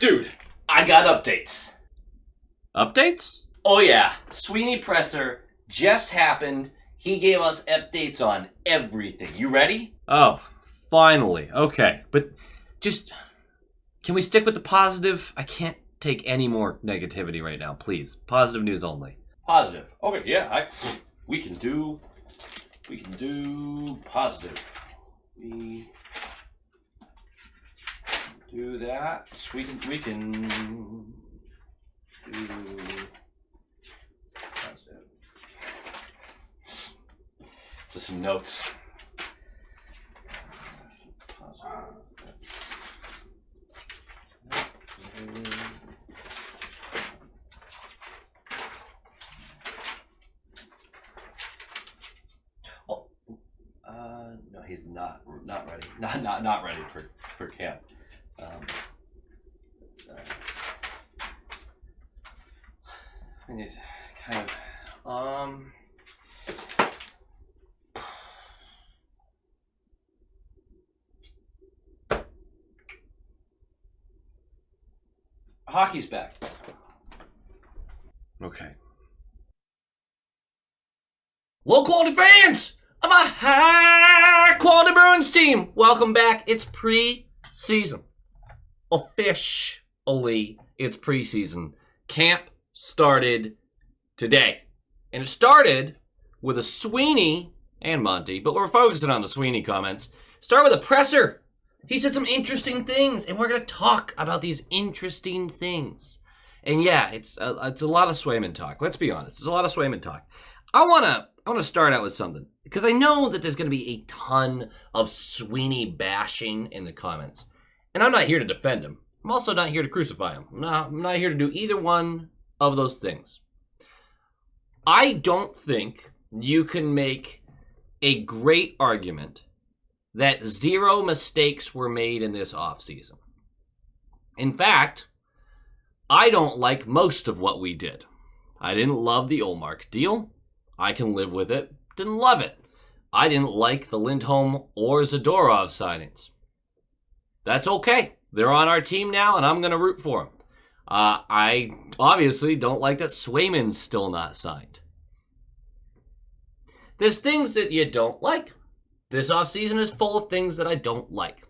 Dude, I got updates. Updates? Oh yeah, Sweeney presser just happened. He gave us updates on everything. You ready? Oh, finally. Okay, but just, can we stick with the positive? I can't take any more negativity right now, please. Positive news only. Positive. Okay, yeah, we can do positive. We do that. We can do positive. Just some notes. Positive. No, he's not ready. Not ready for camp. I need kind of hockey's back. Okay. Low quality fans of a high quality Bruins team, welcome back. It's pre-season. Officially, it's pre-season. Camp started today. And it started with a Sweeney and Monty, but we're focusing on the Sweeney comments. Start with a presser. He said some interesting things, and we're going to talk about these interesting things. And yeah, it's a lot of Swayman talk. Let's be honest. It's a lot of Swayman talk. I want to start out with something, because I know that there's going to be a ton of Sweeney bashing in the comments. And I'm not here to defend him. I'm also not here to crucify him. I'm not here to do either one of those things. I don't think you can make a great argument that zero mistakes were made in this offseason. In fact, I don't like most of what we did. I didn't love the Olmark deal. I can live with it. Didn't love it. I didn't like the Lindholm or Zadorov signings. That's okay. They're on our team now, and I'm going to root for them. I obviously don't like that Swayman's still not signed. There's things that you don't like. This offseason is full of things that I don't like.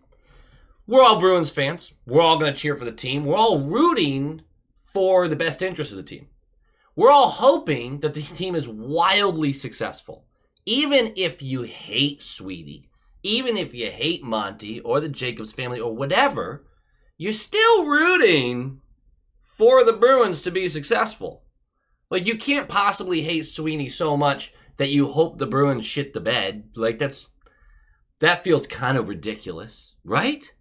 We're all Bruins fans. We're all going to cheer for the team. We're all rooting for the best interest of the team. We're all hoping that the team is wildly successful. Even if you hate Sweeney, even if you hate Monty or the Jacobs family or whatever, you're still rooting for the Bruins to be successful. Like, you can't possibly hate Sweeney so much that you hope the Bruins shit the bed. Like, that feels kind of ridiculous, right?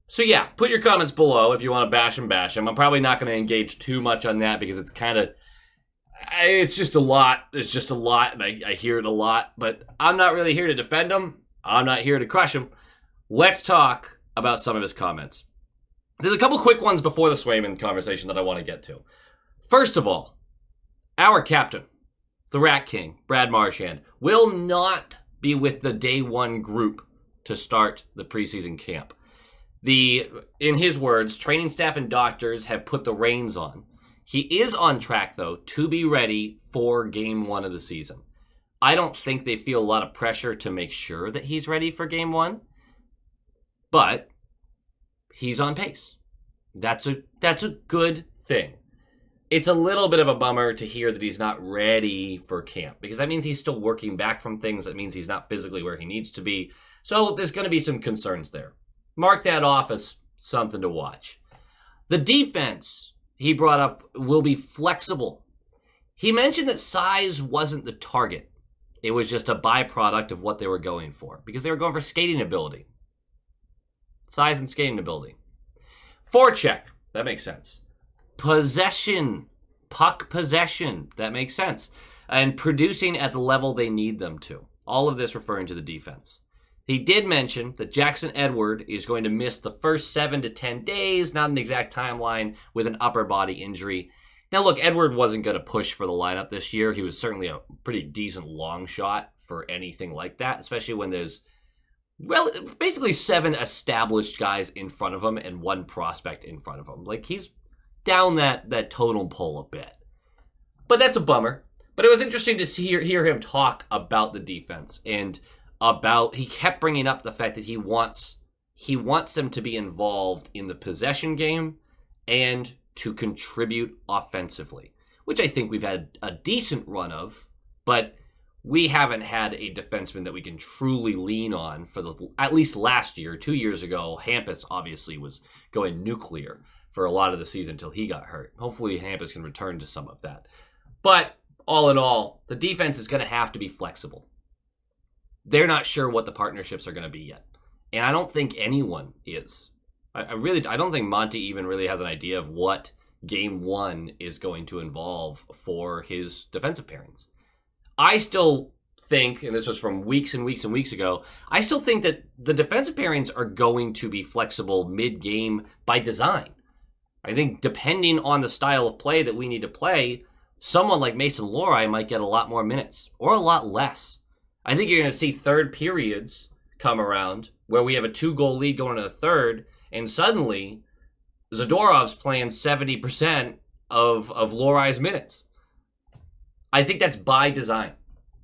So yeah, put your comments below if you want to bash him. I'm probably not going to engage too much on that because it's just a lot. It's just a lot, and I hear it a lot. But I'm not really here to defend him. I'm not here to crush him. Let's talk about some of his comments. There's a couple quick ones before the Swayman conversation that I want to get to. First of all, our captain, the Rat King, Brad Marchand, will not be with the day one group to start the preseason camp. In his words, training staff and doctors have put the reins on. He is on track, though, to be ready for game one of the season. I don't think they feel a lot of pressure to make sure that he's ready for game one, but he's on pace. That's a good thing. It's a little bit of a bummer to hear that he's not ready for camp, because that means he's still working back from things. That means he's not physically where he needs to be. So there's going to be some concerns there. Mark that off as something to watch. The defense he brought up will be flexible. He mentioned that size wasn't the target. It was just a byproduct of what they were going for, because they were going for skating ability. Size and skating ability. Forecheck, that makes sense. Possession, puck possession, that makes sense. And producing at the level they need them to. All of this referring to the defense. He did mention that Jackson Edward is going to miss the first 7 to 10 days, not an exact timeline, with an upper body injury. Now look, Edward wasn't going to push for the lineup this year. He was certainly a pretty decent long shot for anything like that, especially when there's basically 7 established guys in front of him and 1 prospect in front of him. Like, he's down that totem pole a bit. But that's a bummer. But it was interesting to hear him talk about the defense and he kept bringing up the fact that he wants them to be involved in the possession game and to contribute offensively, which I think we've had a decent run of, but we haven't had a defenseman that we can truly lean on for at least last year. 2 years ago, Hampus obviously was going nuclear for a lot of the season until he got hurt. Hopefully Hampus can return to some of that. But all in all, the defense is going to have to be flexible. They're not sure what the partnerships are going to be yet. And I don't think anyone is. I don't think Monty even really has an idea of what game 1 is going to involve for his defensive pairings. I still think, and this was from weeks and weeks and weeks ago, I still think that the defensive pairings are going to be flexible mid-game by design. I think depending on the style of play that we need to play, someone like Mason Lohrei might get a lot more minutes or a lot less. I think you're going to see third periods come around where we have a 2-goal lead going into the third, and suddenly Zadorov's playing 70% of Lohrai's minutes. I think that's by design,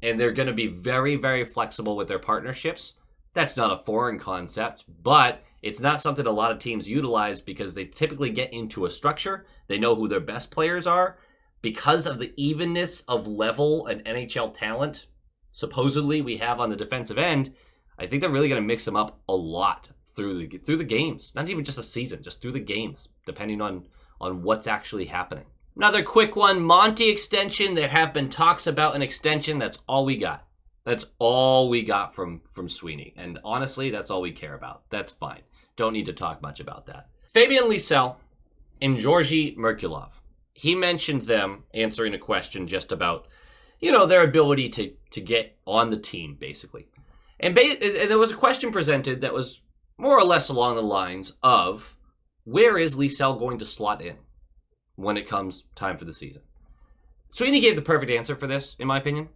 and they're going to be very, very flexible with their partnerships. That's not a foreign concept, but it's not something a lot of teams utilize because they typically get into a structure. They know who their best players are. Because of the evenness of level and NHL talent, supposedly we have on the defensive end, I think they're really going to mix them up a lot through the games. Not even just a season, just through the games, depending on what's actually happening. Another quick one, Monty extension. There have been talks about an extension. That's all we got. That's all we got from Sweeney. And honestly, that's all we care about. That's fine. Don't need to talk much about that. Fabian Lysell and Georgi Merkulov. He mentioned them answering a question just about, their ability to get on the team, basically. And there was a question presented that was more or less along the lines of, where is Lysell going to slot in when it comes time for the season? Sweeney gave the perfect answer for this, in my opinion.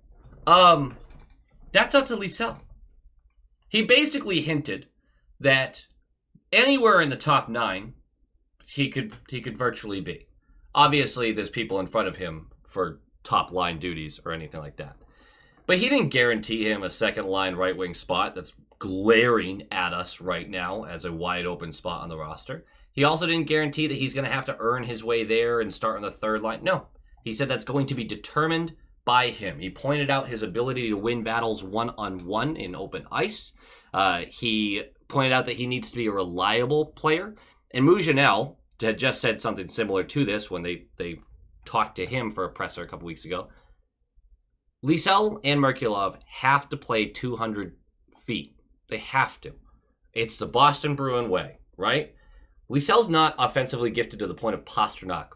That's up to Lysell. He basically hinted that anywhere in the top 9, he could virtually be. Obviously, there's people in front of him for top line duties or anything like that. But he didn't guarantee him a second line right wing spot that's glaring at us right now as a wide open spot on the roster. He also didn't guarantee that he's going to have to earn his way there and start on the third line. No, he said that's going to be determined by him. He pointed out his ability to win battles one-on-one in open ice. He pointed out that he needs to be a reliable player. And Mujanel had just said something similar to this when they talked to him for a presser a couple weeks ago. Lysell and Merkulov have to play 200 feet. They have to. It's the Boston Bruin way, right? Lysell's not offensively gifted to the point of Pasternak.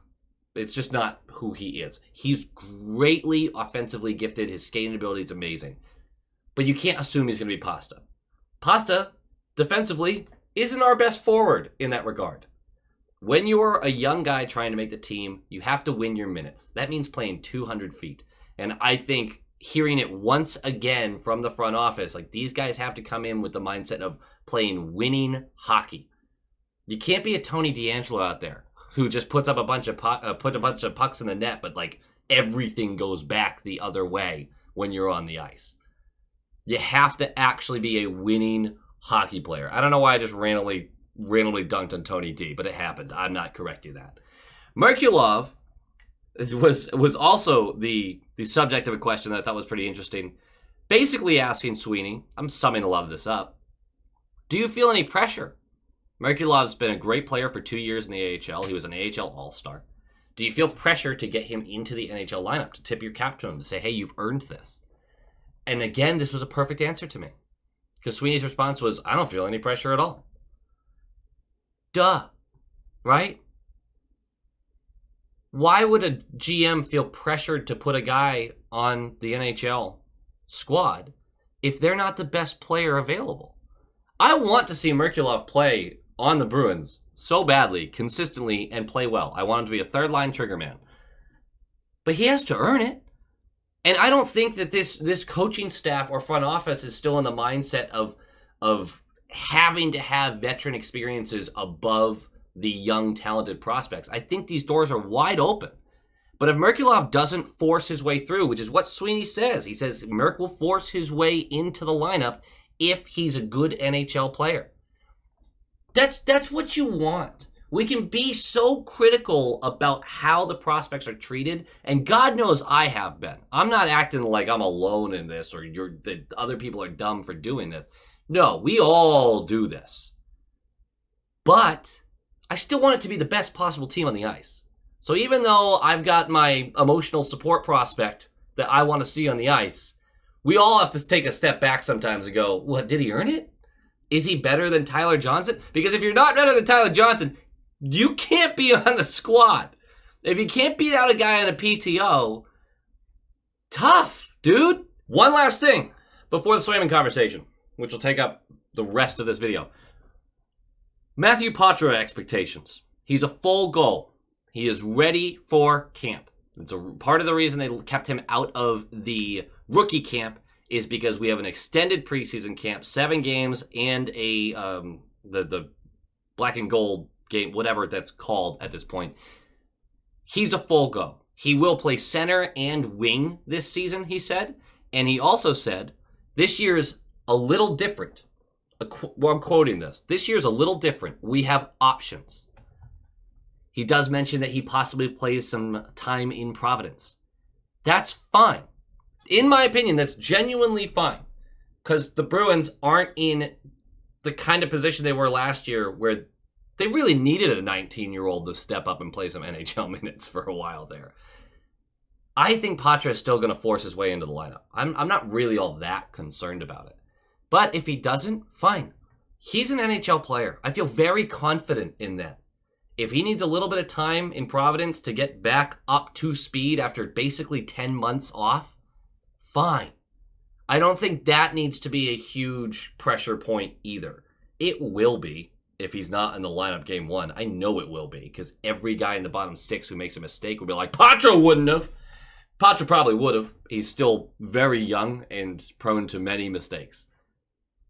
It's just not who he is. He's greatly offensively gifted. His skating ability is amazing. But you can't assume he's going to be Pasta. Pasta, defensively, isn't our best forward in that regard. When you're a young guy trying to make the team, you have to win your minutes. That means playing 200 feet. And I think hearing it once again from the front office, like these guys have to come in with the mindset of playing winning hockey. You can't be a Tony DeAngelo out there who just puts up a bunch of pucks in the net, but like everything goes back the other way when you're on the ice. You have to actually be a winning hockey player. I don't know why I just randomly dunked on Tony D, but it happened. I'm not correcting that. Merkulov was also the subject of a question that I thought was pretty interesting. Basically asking Sweeney, I'm summing a lot of this up, do you feel any pressure? Merkulov's been a great player for 2 years in the AHL. He was an AHL All-Star. Do you feel pressure to get him into the NHL lineup, to tip your cap to him, to say, hey, you've earned this? And again, this was a perfect answer to me. Because Sweeney's response was, I don't feel any pressure at all. Duh. Right? Why would a GM feel pressured to put a guy on the NHL squad if they're not the best player available? I want to see Merkulov play on the Bruins so badly, consistently, and play well. I want him to be a third-line trigger man. But he has to earn it. And I don't think that this coaching staff or front office is still in the mindset of having to have veteran experiences above the young, talented prospects. I think these doors are wide open. But if Merkulov doesn't force his way through, which is what Sweeney says, he says Merk will force his way into the lineup if he's a good NHL player. That's what you want. We can be so critical about how the prospects are treated, and God knows I have been. I'm not acting like I'm alone in this or the other people are dumb for doing this. No, we all do this. But I still want it to be the best possible team on the ice. So even though I've got my emotional support prospect that I want to see on the ice, we all have to take a step back sometimes and go, what, did he earn it? Is he better than Tyler Johnson? Because if you're not better than Tyler Johnson, you can't be on the squad. If you can't beat out a guy on a PTO, tough, dude. One last thing before the Swayman conversation, which will take up the rest of this video. Matthew Poitras expectations. He's a full goal. He is ready for camp. It's a part of the reason they kept him out of the rookie camp is because we have an extended preseason camp, 7 games, and the black and gold game, whatever that's called at this point. He's a full go. He will play center and wing this season, he said. And he also said, this year's a little different. Well, I'm quoting this. This year's a little different. We have options. He does mention that he possibly plays some time in Providence. That's fine. In my opinion, that's genuinely fine. Because the Bruins aren't in the kind of position they were last year where they really needed a 19-year-old to step up and play some NHL minutes for a while there. I think Poitras is still going to force his way into the lineup. I'm not really all that concerned about it. But if he doesn't, fine. He's an NHL player. I feel very confident in that. If he needs a little bit of time in Providence to get back up to speed after basically 10 months off, fine. I don't think that needs to be a huge pressure point either. It will be if he's not in the lineup game 1. I know it will be because every guy in the bottom 6 who makes a mistake will be like, Poitras wouldn't have. Poitras probably would have. He's still very young and prone to many mistakes.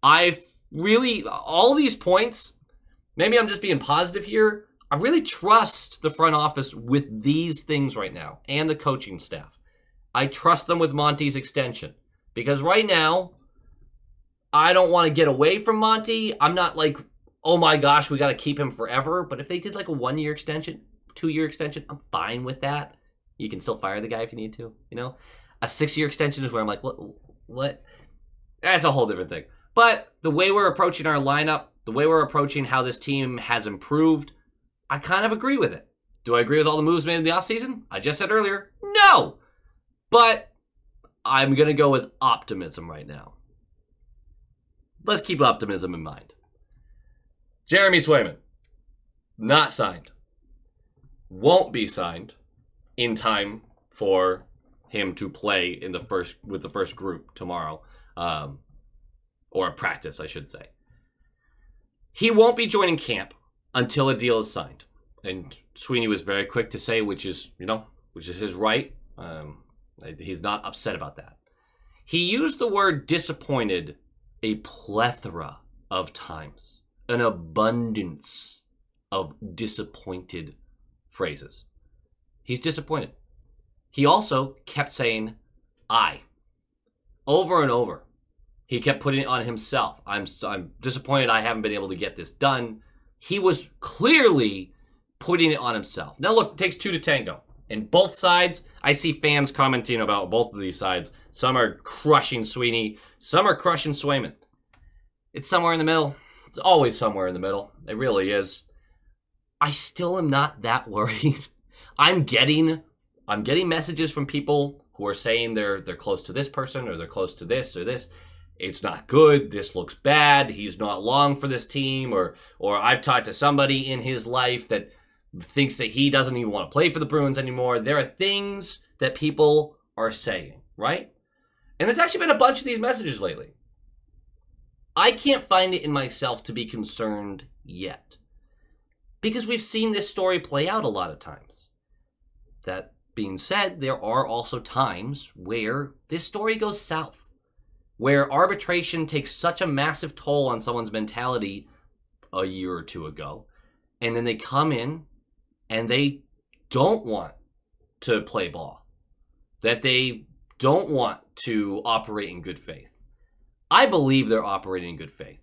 All these points, maybe I'm just being positive here. I really trust the front office with these things right now and the coaching staff. I trust them with Monty's extension because right now, I don't want to get away from Monty. I'm not like, oh my gosh, we got to keep him forever. But if they did like a 1-year extension, 2-year extension, I'm fine with that. You can still fire the guy if you need to, you know? A 6-year extension is where I'm like, what? That's a whole different thing. But the way we're approaching our lineup, the way we're approaching how this team has improved, I kind of agree with it. Do I agree with all the moves made in the offseason? I just said earlier, no. But I'm going to go with optimism right now. Let's keep optimism in mind. Jeremy Swayman, not signed. Won't be signed in time for him to play with the first group tomorrow. Or a practice, I should say. He won't be joining camp until a deal is signed. And Sweeney was very quick to say, which is his right. He's not upset about that. He used the word disappointed a plethora of times. An abundance of disappointed phrases. He's disappointed. He also kept saying, I. Over and over. He kept putting it on himself. I'm disappointed I haven't been able to get this done. He was clearly putting it on himself. Now look, it takes 2 to tango. And both sides, I see fans commenting about both of these sides. Some are crushing Sweeney. Some are crushing Swayman. It's somewhere in the middle. It's always somewhere in the middle. It really is. I still am not that worried. I'm getting messages from people who are saying they're close to this person or they're close to this or this. It's not good. This looks bad. He's not long for this team. Or I've talked to somebody in his life that thinks that he doesn't even want to play for the Bruins anymore. There are things that people are saying, right? And there's actually been a bunch of these messages lately. I can't find it in myself to be concerned yet. Because we've seen this story play out a lot of times. That being said, there are also times where this story goes south. where arbitration takes such a massive toll on someone's mentality a year or two ago, and then they come in and they don't want to play ball, that they don't want to operate in good faith. I believe they're operating in good faith.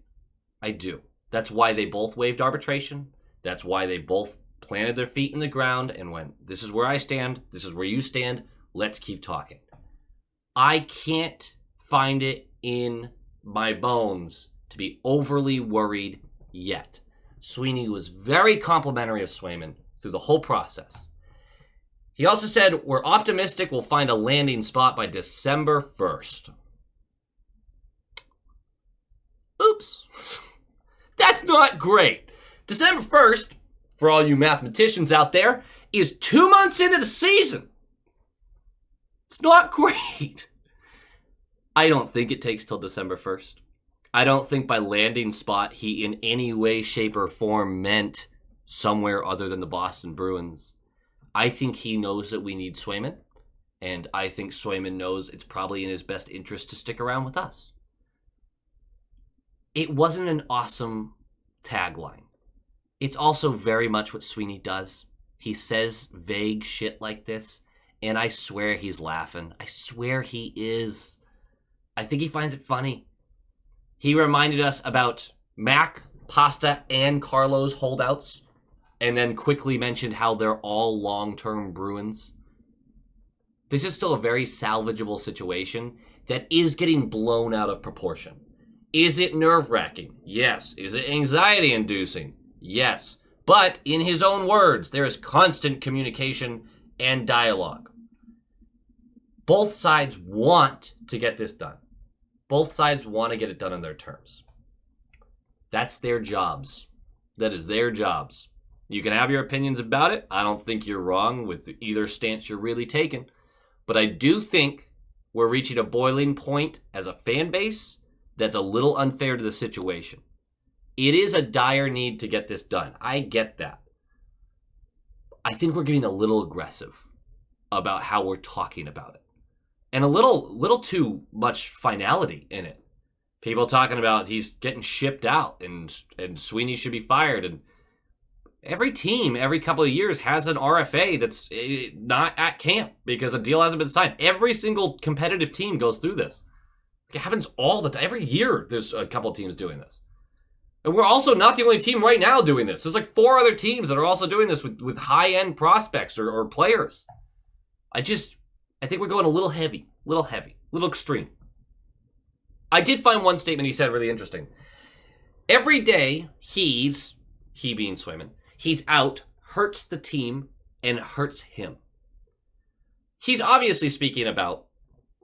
I do. That's why they both waived arbitration. That's why they both planted their feet in the ground and went, this is where I stand, this is where you stand, let's keep talking. I can't find it in my bones to be overly worried yet. Sweeney was very complimentary of Swayman through the whole process. He also said, we're optimistic we'll find a landing spot by December 1st. Oops. That's not great. December 1st, for all you mathematicians out there, is 2 months into the season. It's not great. I don't think it takes till December 1st. I don't think by landing spot he in any way, shape, or form meant somewhere other than the Boston Bruins. I think he knows that we need Swayman, and I think Swayman knows it's probably in his best interest to stick around with us. It wasn't an awesome tagline. It's also very much what Sweeney does. He says vague shit like this, and I swear he's laughing. I swear he is. I think he finds it funny. He reminded us about Mac, Pasta, and Carlo's holdouts, and then quickly mentioned how they're all long-term Bruins. This is still a very salvageable situation that is getting blown out of proportion. Is it nerve-wracking? Yes. Is it anxiety-inducing? Yes. But in his own words, there is constant communication and dialogue. Both sides want to get this done. Both sides want to get it done on their terms. That's their jobs. That is their jobs. You can have your opinions about it. I don't think you're wrong with either stance you're really taking. But I do think we're reaching a boiling point as a fan base that's a little unfair to the situation. It is a dire need to get this done. I get that. I think we're getting a little aggressive about how we're talking about it. And a little too much finality in it. People talking about he's getting shipped out and Sweeney should be fired. And every team, every couple of years, has an RFA that's not at camp because a deal hasn't been signed. Every single competitive team goes through this. It happens all the time. Every year, there's a couple of teams doing this. And we're also not the only team right now doing this. There's like 4 other teams that are also doing this with high-end prospects or players. I think we're going a little heavy, little extreme. I did find one statement he said really interesting. Every day he being Swayman, he's out, hurts the team, and hurts him. He's obviously speaking about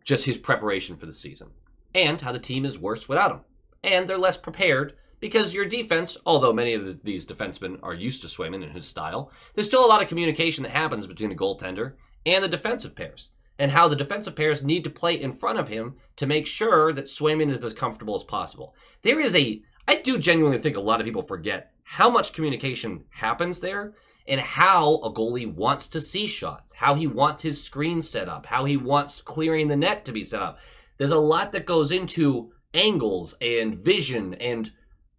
just his preparation for the season and how the team is worse without him. And they're less prepared because your defense, although many of these defensemen are used to Swayman and his style, there's still a lot of communication that happens between the goaltender and the defensive pairs, and how the defensive pairs need to play in front of him to make sure that Swayman is as comfortable as possible. I do genuinely think a lot of people forget how much communication happens there and how a goalie wants to see shots, how he wants his screen set up, how he wants clearing the net to be set up. There's a lot that goes into angles and vision and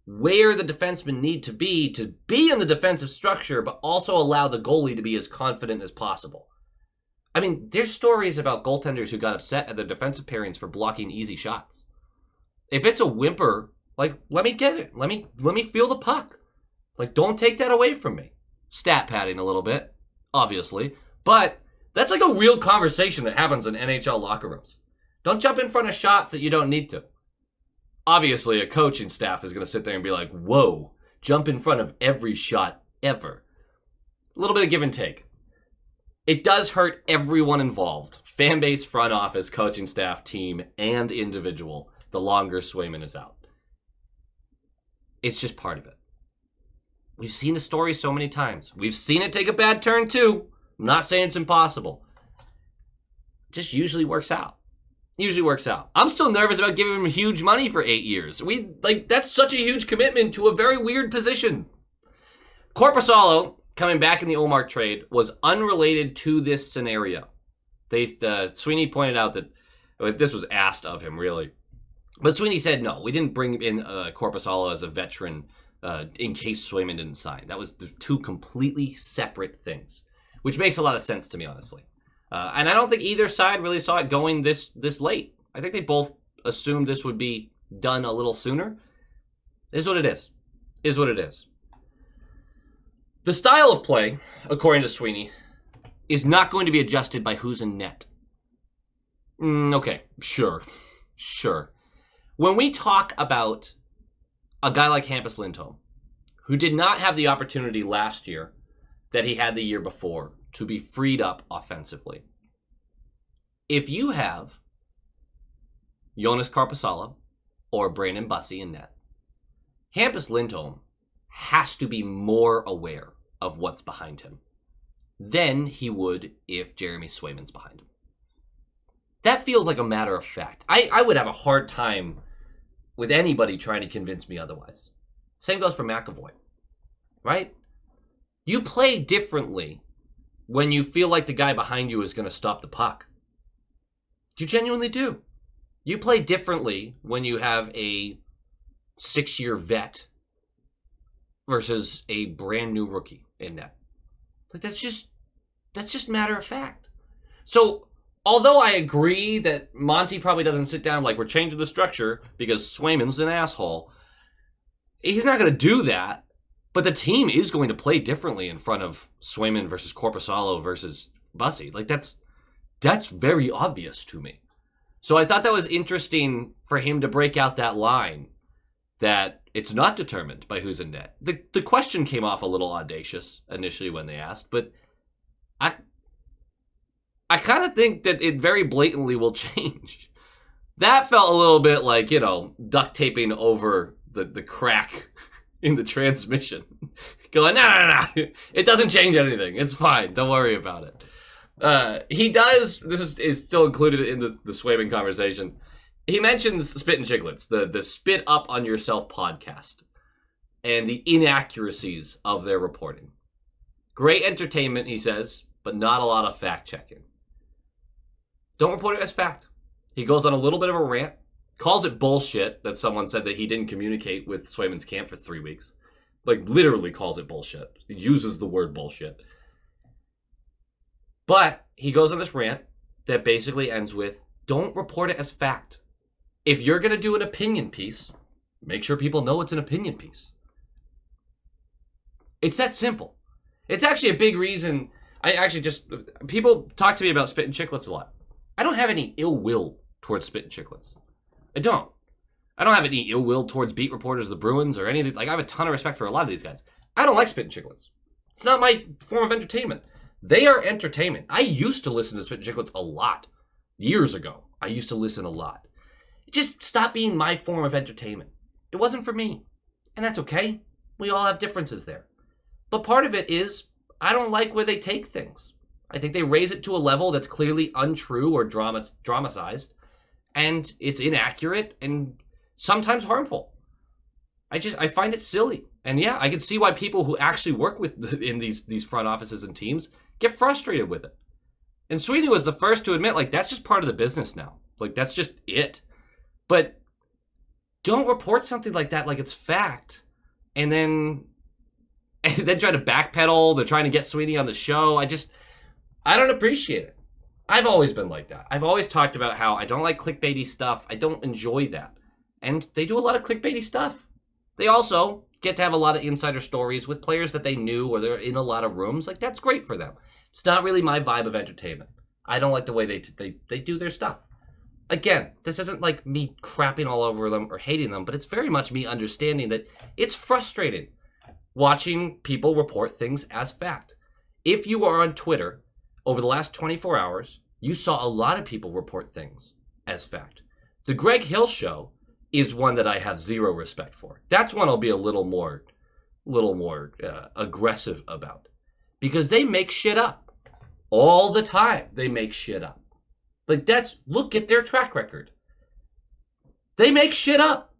where the defensemen need to be in the defensive structure, but also allow the goalie to be as confident as possible. I mean, there's stories about goaltenders who got upset at their defensive pairings for blocking easy shots. If it's a whimper, like, let me get it. Let me feel the puck. Like, don't take that away from me. Stat padding a little bit, obviously. But that's like a real conversation that happens in NHL locker rooms. Don't jump in front of shots that you don't need to. Obviously, a coaching staff is going to sit there and be like, whoa, jump in front of every shot ever. A little bit of give and take. It does hurt everyone involved. Fan base, front office, coaching staff, team, and individual, the longer Swayman is out. It's just part of it. We've seen the story so many times. We've seen it take a bad turn too. I'm not saying it's impossible. It just usually works out. I'm still nervous about giving him huge money for 8 years. That's such a huge commitment to a very weird position. Korpisalo, coming back in the Ullmark trade, was unrelated to this scenario. Sweeney pointed out that this was asked of him, really. But Sweeney said, no, we didn't bring in Korpisalo as a veteran in case Swayman didn't sign. That was two completely separate things, which makes a lot of sense to me, honestly. And I don't think either side really saw it going this late. I think they both assumed this would be done a little sooner. Is what it is. Is what it is. The style of play, according to Sweeney, is not going to be adjusted by who's in net. Okay, sure. When we talk about a guy like Hampus Lindholm, who did not have the opportunity last year that he had the year before to be freed up offensively, if you have Jonas Korpisalo or Brandon Bussi in net, Hampus Lindholm has to be more aware of what's behind him than he would if Jeremy Swayman's behind him. That feels like a matter of fact. I would have a hard time with anybody trying to convince me otherwise. Same goes for McAvoy, right? You play differently when you feel like the guy behind you is going to stop the puck. You genuinely do. You play differently when you have a 6-year vet versus a brand new rookie in net. Like that's just matter of fact. So although I agree that Monty probably doesn't sit down like we're changing the structure because Swayman's an asshole, he's not going to do that. But the team is going to play differently in front of Swayman versus Korpisalo versus Bussi. Like that's very obvious to me. So I thought that was interesting for him to break out that line that it's not determined by who's in net. The question came off a little audacious initially when they asked, but I kind of think that it very blatantly will change. That felt a little bit like, duct taping over the crack in the transmission. Going, no. It doesn't change anything. It's fine. Don't worry about it. He does, this is still included in the Swayman conversation. He mentions Spit and Chicklets, the Spit Up on Yourself podcast, and the inaccuracies of their reporting. Great entertainment, he says, but not a lot of fact-checking. Don't report it as fact. He goes on a little bit of a rant, calls it bullshit that someone said that he didn't communicate with Swayman's camp for 3 weeks. Like, literally calls it bullshit. He uses the word bullshit. But he goes on this rant that basically ends with, don't report it as fact. If you're going to do an opinion piece, make sure people know it's an opinion piece. It's that simple. It's actually a big reason. People talk to me about Spit and Chicklets a lot. I don't have any ill will towards Spit and Chicklets. I don't have any ill will towards beat reporters of the Bruins or any of these. Like, I have a ton of respect for a lot of these guys. I don't like Spit and Chicklets. It's not my form of entertainment. They are entertainment. I used to listen to Spit and Chicklets a lot. Years ago, I used to listen a lot. It just stopped being my form of entertainment. It wasn't for me. And that's okay. We all have differences there. But part of it is, I don't like where they take things. I think they raise it to a level that's clearly untrue or dramatized. And it's inaccurate and sometimes harmful. I find it silly. And yeah, I can see why people who actually work in these front offices and teams get frustrated with it. And Sweeney was the first to admit, like, that's just part of the business now. Like, that's just it. But don't report something like that like it's fact. And then try to backpedal. They're trying to get Sweeney on the show. I don't appreciate it. I've always been like that. I've always talked about how I don't like clickbaity stuff. I don't enjoy that. And they do a lot of clickbaity stuff. They also get to have a lot of insider stories with players that they knew or they're in a lot of rooms. Like, that's great for them. It's not really my vibe of entertainment. I don't like the way they do their stuff. Again, this isn't like me crapping all over them or hating them, but it's very much me understanding that it's frustrating watching people report things as fact. If you are on Twitter over the last 24 hours, you saw a lot of people report things as fact. The Greg Hill show is one that I have zero respect for. That's one I'll be a little more aggressive about. Because they make shit up. All the time, they make shit up. Like, look at their track record. They make shit up.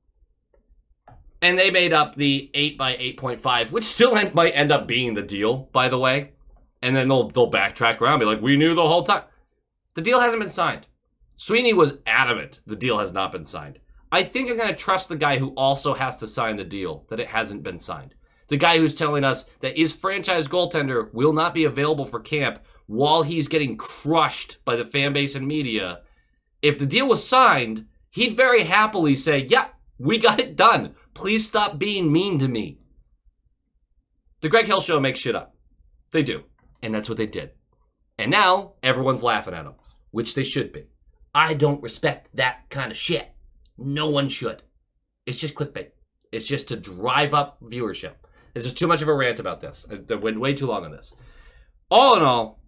And they made up the 8 by 8.5, which still might end up being the deal, by the way. And then they'll backtrack around and be like, we knew the whole time. The deal hasn't been signed. Sweeney was adamant the deal has not been signed. I think I'm going to trust the guy who also has to sign the deal that it hasn't been signed. The guy who's telling us that his franchise goaltender will not be available for camp while he's getting crushed by the fan base and media. If the deal was signed, he'd very happily say, yeah, we got it done. Please stop being mean to me. The Greg Hill Show makes shit up. They do. And that's what they did. And now everyone's laughing at them, which they should be. I don't respect that kind of shit. No one should. It's just clickbait. It's just to drive up viewership. There's just too much of a rant about this. I went way too long on this. All in all,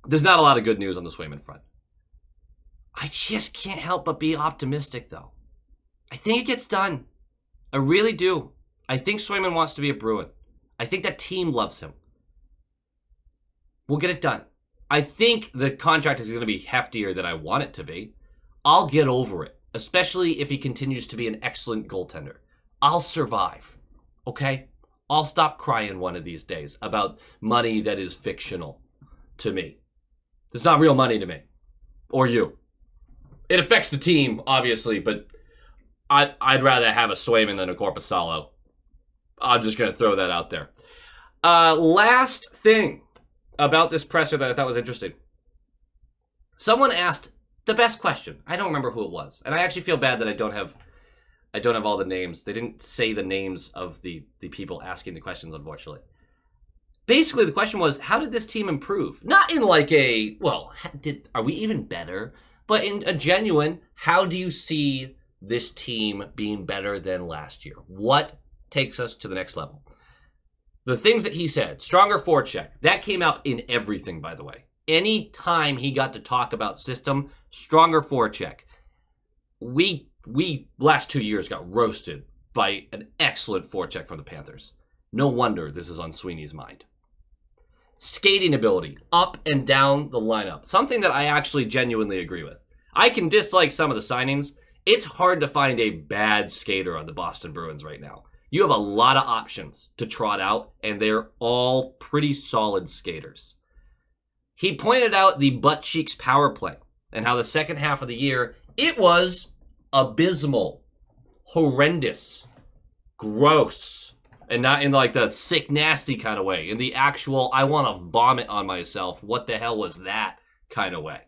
there's not a lot of good news on the Swayman front. I just can't help but be optimistic, though. I think it gets done. I really do. I think Swayman wants to be a Bruin. I think that team loves him. We'll get it done. I think the contract is going to be heftier than I want it to be. I'll get over it, especially if he continues to be an excellent goaltender. I'll survive, okay? I'll stop crying one of these days about money that is fictional to me. It's not real money to me. Or you. It affects the team, obviously, but I'd rather have a Swayman than a Korpisalo. I'm just going to throw that out there. Last thing about this presser that I thought was interesting. Someone asked the best question. I don't remember who it was. And I actually feel bad that I don't have all the names. They didn't say the names of the people asking the questions, unfortunately. Basically, the question was, how did this team improve? Not in like a, well, are we even better? But in a genuine, how do you see this team being better than last year? What takes us to the next level? The things that he said, stronger forecheck, that came out in everything, by the way. Any time he got to talk about system, stronger forecheck. We last 2 years got roasted by an excellent forecheck from the Panthers. No wonder this is on Sweeney's mind. Skating ability, up and down the lineup. Something that I actually genuinely agree with. I can dislike some of the signings. It's hard to find a bad skater on the Boston Bruins right now. You have a lot of options to trot out, and they're all pretty solid skaters. He pointed out the butt cheeks power play and how the second half of the year, it was abysmal, horrendous, gross, and not in like the sick, nasty kind of way. In the actual, I want to vomit on myself, what the hell was that kind of way.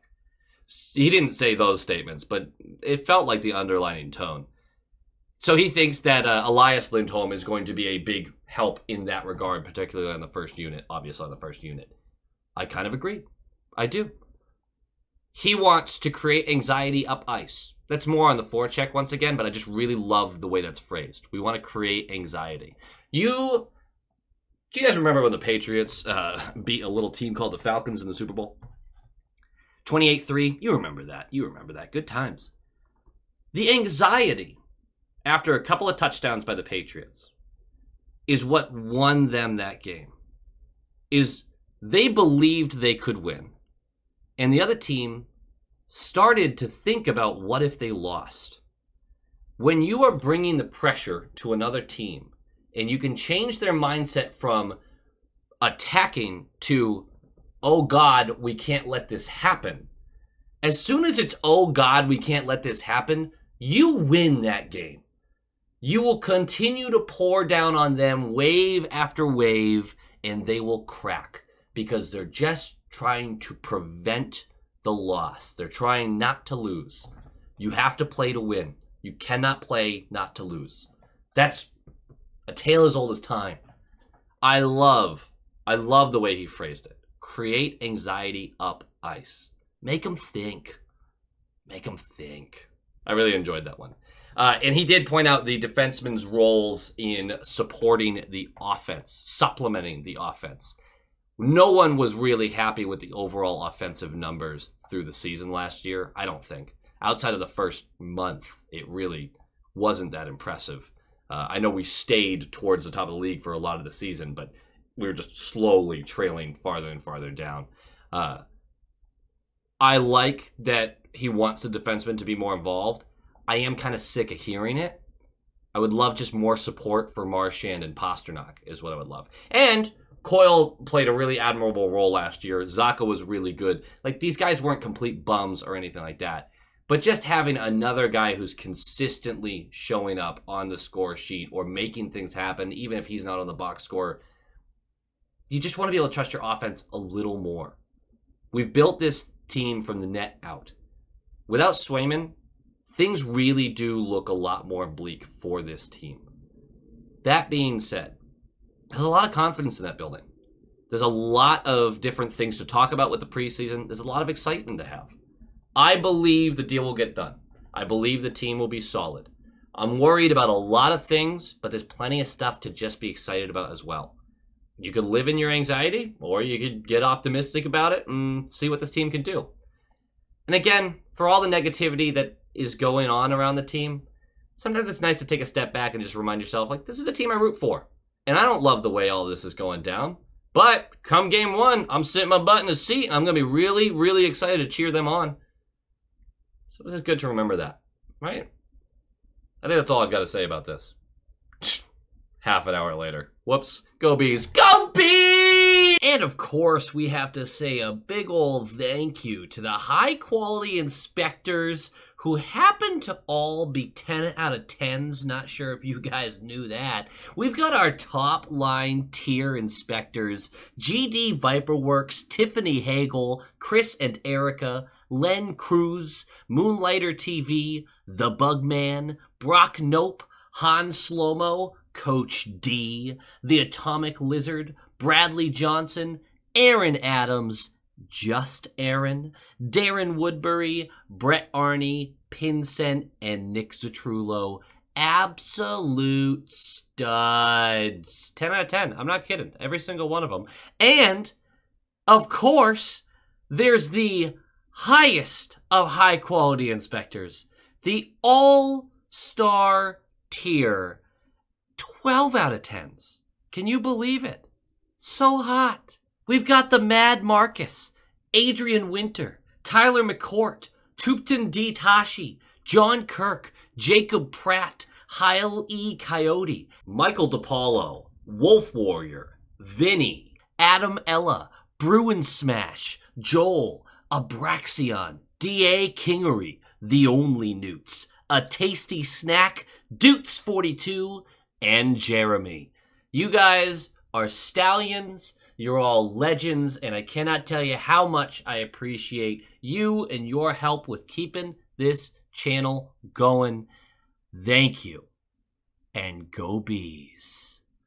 He didn't say those statements, but it felt like the underlining tone. So he thinks that Elias Lindholm is going to be a big help in that regard, particularly on the first unit, obviously on the first unit. I kind of agree. I do. He wants to create anxiety up ice. That's more on the forecheck once again, but I just really love the way that's phrased. We want to create anxiety. Do you guys remember when the Patriots beat a little team called the Falcons in the Super Bowl? 28-3? You remember that. You remember that. Good times. The anxiety after a couple of touchdowns by the Patriots is what won them that game. Is they believed they could win. And the other team started to think about what if they lost. When you are bringing the pressure to another team and you can change their mindset from attacking to, oh God, we can't let this happen. As soon as it's, oh God, we can't let this happen, you win that game. You will continue to pour down on them wave after wave, and they will crack because they're just trying to prevent the loss. They're trying not to lose. You have to play to win. You cannot play not to lose. That's a tale as old as time. I love the way he phrased it. Create anxiety up ice. Make them think. Make them think. I really enjoyed that one. And he did point out the defenseman's roles in supporting the offense, supplementing the offense. No one was really happy with the overall offensive numbers through the season last year, I don't think. Outside of the first month, it really wasn't that impressive. I know we stayed towards the top of the league for a lot of the season, but we were just slowly trailing farther and farther down. I like that he wants the defenseman to be more involved. I am kind of sick of hearing it. I would love just more support for Marchand and Pasternak is what I would love. And Coyle played a really admirable role last year. Zacha was really good. Like, these guys weren't complete bums or anything like that. But just having another guy who's consistently showing up on the score sheet or making things happen, even if he's not on the box score, you just want to be able to trust your offense a little more. We've built this team from the net out. Without Swayman, things really do look a lot more bleak for this team. That being said, there's a lot of confidence in that building. There's a lot of different things to talk about with the preseason. There's a lot of excitement to have. I believe the deal will get done. I believe the team will be solid. I'm worried about a lot of things, but there's plenty of stuff to just be excited about as well. You could live in your anxiety, or you could get optimistic about it and see what this team can do. And again, for all the negativity that is going on around the team, sometimes it's nice to take a step back and just remind yourself, like, this is the team I root for. And I don't love the way all this is going down. But come game one, I'm sitting my butt in the seat. And I'm going to be really, really excited to cheer them on. So this is good to remember that, right? I think that's all I've got to say about this. Half an hour later. Whoops. Go Bees. Go Bees! And of course, we have to say a big old thank you to the high-quality inspectors who happen to all be 10 out of 10s. Not sure if you guys knew that. We've got our top-line tier inspectors, GD Viperworks, Tiffany Hagel, Chris and Erica, Len Cruz, Moonlighter TV, The Bugman, Brock Nope, Han Slomo, Coach D, The Atomic Lizard, Bradley Johnson, Aaron Adams, Just Aaron, Darren Woodbury, Brett Arney, Pinsent, and Nick Zatrullo. Absolute studs. 10 out of 10. I'm not kidding. Every single one of them. And, of course, there's the highest of high-quality inspectors. The all-star tier. 12 out of 10s. Can you believe it? So hot. We've got the Mad Marcus, Adrian Winter, Tyler McCourt, Tupton D. Tashi, John Kirk, Jacob Pratt, Heil E. Coyote, Michael DePaulo, Wolf Warrior, Vinny, Adam Ella, Bruins Smash, Joel, Abraxion, D.A. Kingery, The Only Newts, A Tasty Snack, Doots42, and Jeremy. You guys are stallions. You're all legends, and I cannot tell you how much I appreciate you and your help with keeping this channel going. Thank you, and go Bees.